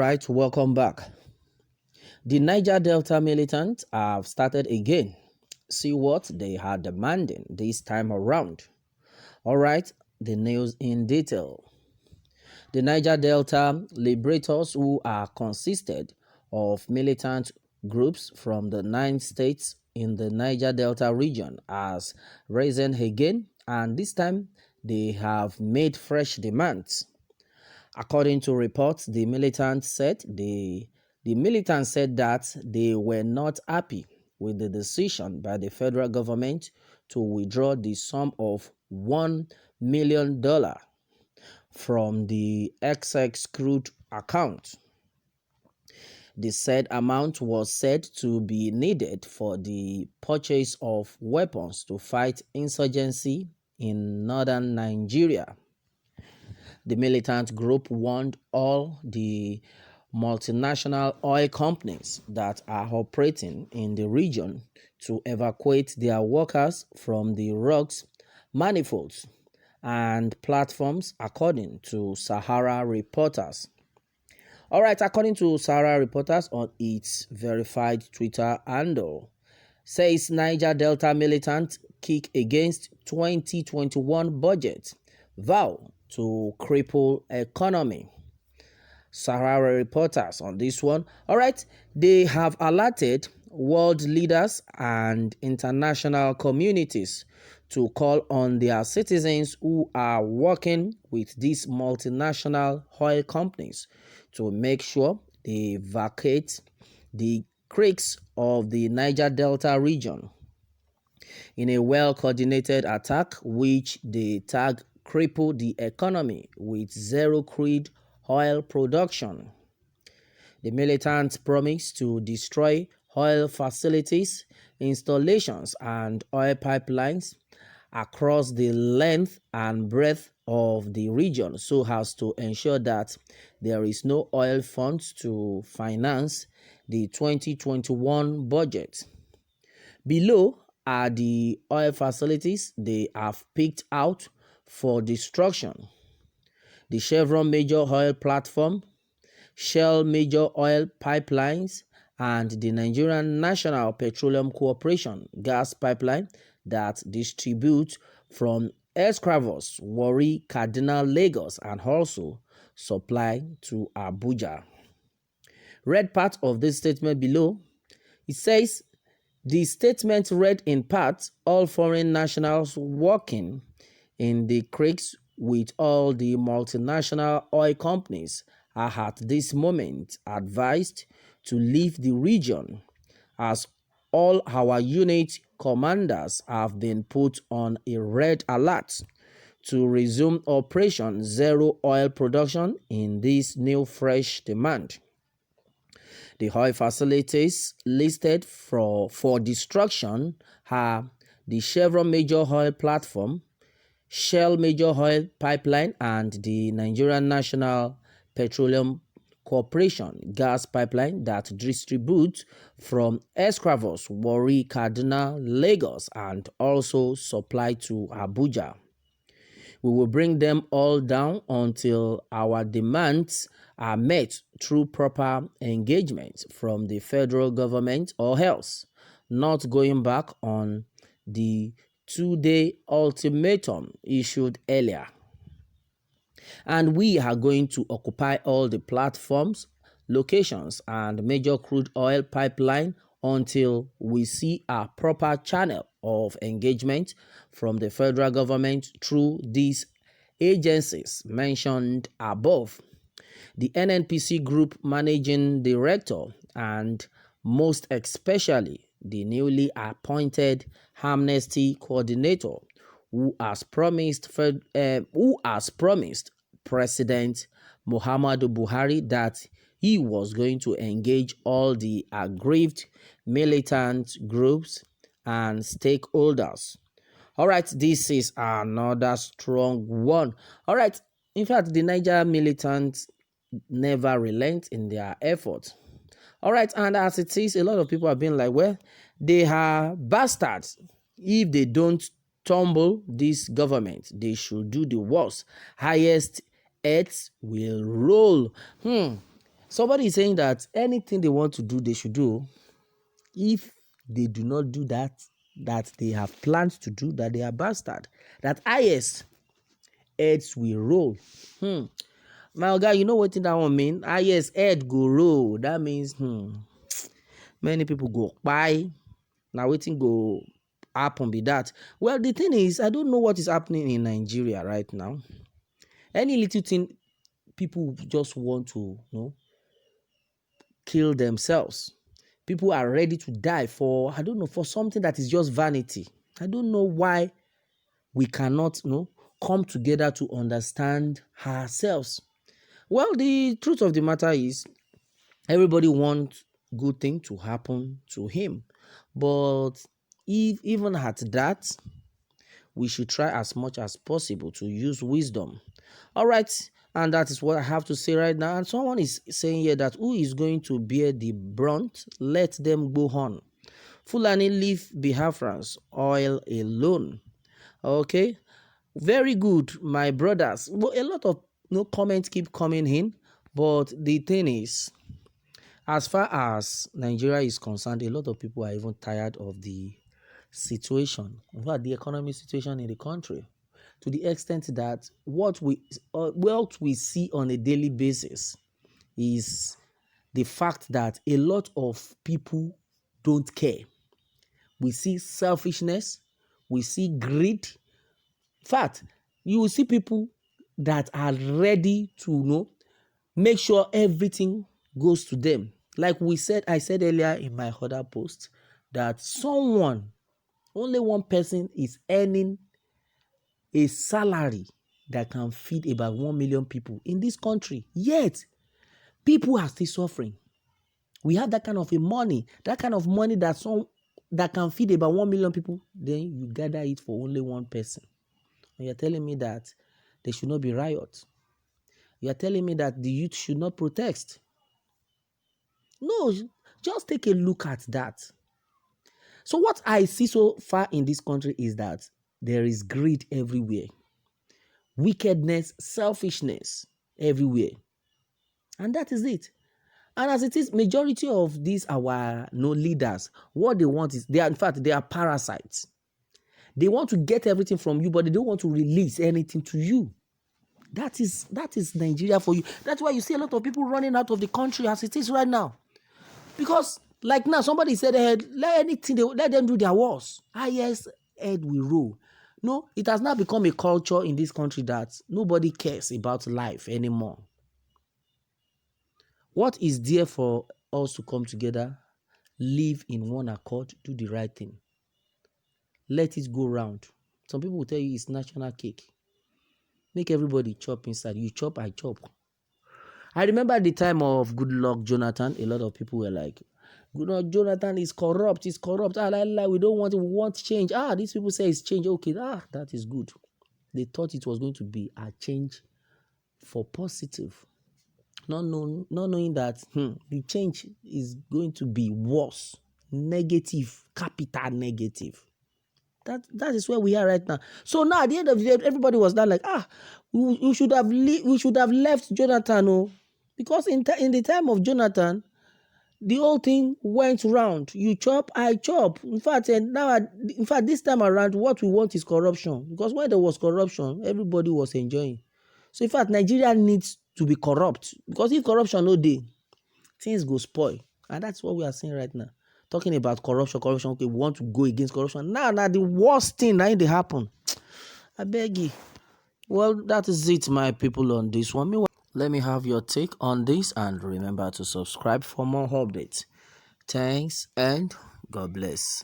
right, welcome back. The Niger Delta militants have started again. See what they are demanding this time around. All right, the news in detail. The Niger Delta liberators, who are consisted of militant groups from the 9 states in the Niger Delta region, has risen again, and this time they have made fresh demands. According to reports, the militants said that they were not happy with the decision by the federal government to withdraw the sum of $1 million from the XX crude account. The said amount was said to be needed for the purchase of weapons to fight insurgency in northern Nigeria. The militant group warned all the multinational oil companies that are operating in the region to evacuate their workers from the rocks, manifolds, and platforms, according to Sahara Reporters. All right, according to Sahara Reporters on its verified Twitter handle, says Niger Delta militant kick against 2021 budget, vow to cripple economy. Sahara Reporters on this one. All right, they have alerted world leaders and international communities to call on their citizens who are working with these multinational oil companies to make sure they vacate the creeks of the Niger Delta region in a well-coordinated attack which they tag cripple the economy with zero crude oil production. The militants promise to destroy oil facilities, installations, and oil pipelines across the length and breadth of the region so as to ensure that there is no oil funds to finance the 2021 budget. Below are the oil facilities they have picked out for destruction: the Chevron Major Oil Platform, Shell Major Oil Pipelines, and the Nigerian National Petroleum Corporation gas pipeline that distribute from Escravos, Warri, Kaduna, Lagos, and also supply to Abuja. Read part of this statement below. It says, the statement read in part, all foreign nationals working in the creeks with all the multinational oil companies are at this moment advised to leave the region, as all our unit commanders have been put on a red alert to resume Operation Zero Oil Production in this new fresh demand. The oil facilities listed for destruction are the Chevron Major Oil Platform, Shell Major Oil Pipeline, and the Nigerian National Petroleum Corporation gas pipeline that distributes from Escravos, Warri, Kaduna, Lagos, and also supply to Abuja. We will bring them all down until our demands are met through proper engagement from the federal government, or else not going back on the 2-day ultimatum issued earlier. And we are going to occupy all the platforms, locations, and major crude oil pipeline until we see a proper channel of engagement from the federal government through these agencies mentioned above. The NNPC Group Managing Director, and most especially the newly appointed Amnesty Coordinator, who has promised President Muhammadu Buhari that he was going to engage all the aggrieved militant groups and stakeholders. All right, this is another strong one. All right, in fact, the Niger militants never relent in their efforts. All right, and as it is, a lot of people have been like, well, they are bastards. If they don't tumble this government, they should do the worst. Highest heads will roll. Somebody is saying that anything they want to do, they should do. If they do not do that they have planned to do, that they are bastard. That highest heads will roll. My guy, you know what that one mean? Highest head go roll. That means many people go buy. Now waiting go happen be that. Well, the thing is, I don't know what is happening in Nigeria right now. Any little thing, people just want to, kill themselves. People are ready to die for, I don't know, for something that is just vanity. I don't know why we cannot, come together to understand ourselves. Well, the truth of the matter is, everybody wants good thing to happen to him. But if even at that, we should try as much as possible to use wisdom. All right. And that is what I have to say right now. And someone is saying here that who is going to bear the brunt? Let them go on. Fulani leave Biafrans oil alone. Okay. Very good, my brothers. Well, a lot of comments keep coming in. But the thing is, as far as Nigeria is concerned, a lot of people are even tired of the situation, in fact, the economic situation in the country, to the extent that what we see on a daily basis is the fact that a lot of people don't care. We see selfishness, we see greed. In fact, you will see people that are ready to make sure everything goes to them. Like I said earlier in my other post, that only one person is earning a salary that can feed about 1 million people in this country. Yet, people are still suffering. We have that kind of money that can feed about 1 million people. Then you gather it for only one person. And you're telling me that there should not be riots. You're telling me that the youth should not protest. No, just take a look at that. So what I see so far in this country is that there is greed everywhere, wickedness, selfishness everywhere. And that is it. And as it is, majority of these our leaders, what they want is, they are parasites. They want to get everything from you, but they don't want to release anything to you. That is Nigeria for you. That's why you see a lot of people running out of the country as it is right now. Because like now, somebody said, let them do their wars. Highest head will roll. No, it has now become a culture in this country that nobody cares about life anymore. What is there for us to come together, live in one accord, do the right thing? Let it go round. Some people will tell you it's national cake. Make everybody chop inside. You chop, I chop. I remember the time of Goodluck Jonathan, a lot of people were like, Goodluck Jonathan is corrupt, we don't want change. These people say it's change. Okay, that is good. They thought it was going to be a change for positive. Not knowing that the change is going to be worse, negative, capital negative. That is where we are right now. So now at the end of the day, everybody was not like, we should have left Jonathan, because in the time of Jonathan, the whole thing went round. You chop, I chop. In fact, this time around, what we want is corruption. Because when there was corruption, everybody was enjoying. So in fact, Nigeria needs to be corrupt. Because if corruption no dey, things go spoil. And that's what we are seeing right now. Talking about corruption. Okay, we want to go against corruption. Now, the worst thing that they happen. I beg you. Well, that is it, my people, on this one. Let me have your take on this, and remember to subscribe for more updates. Thanks, and God bless.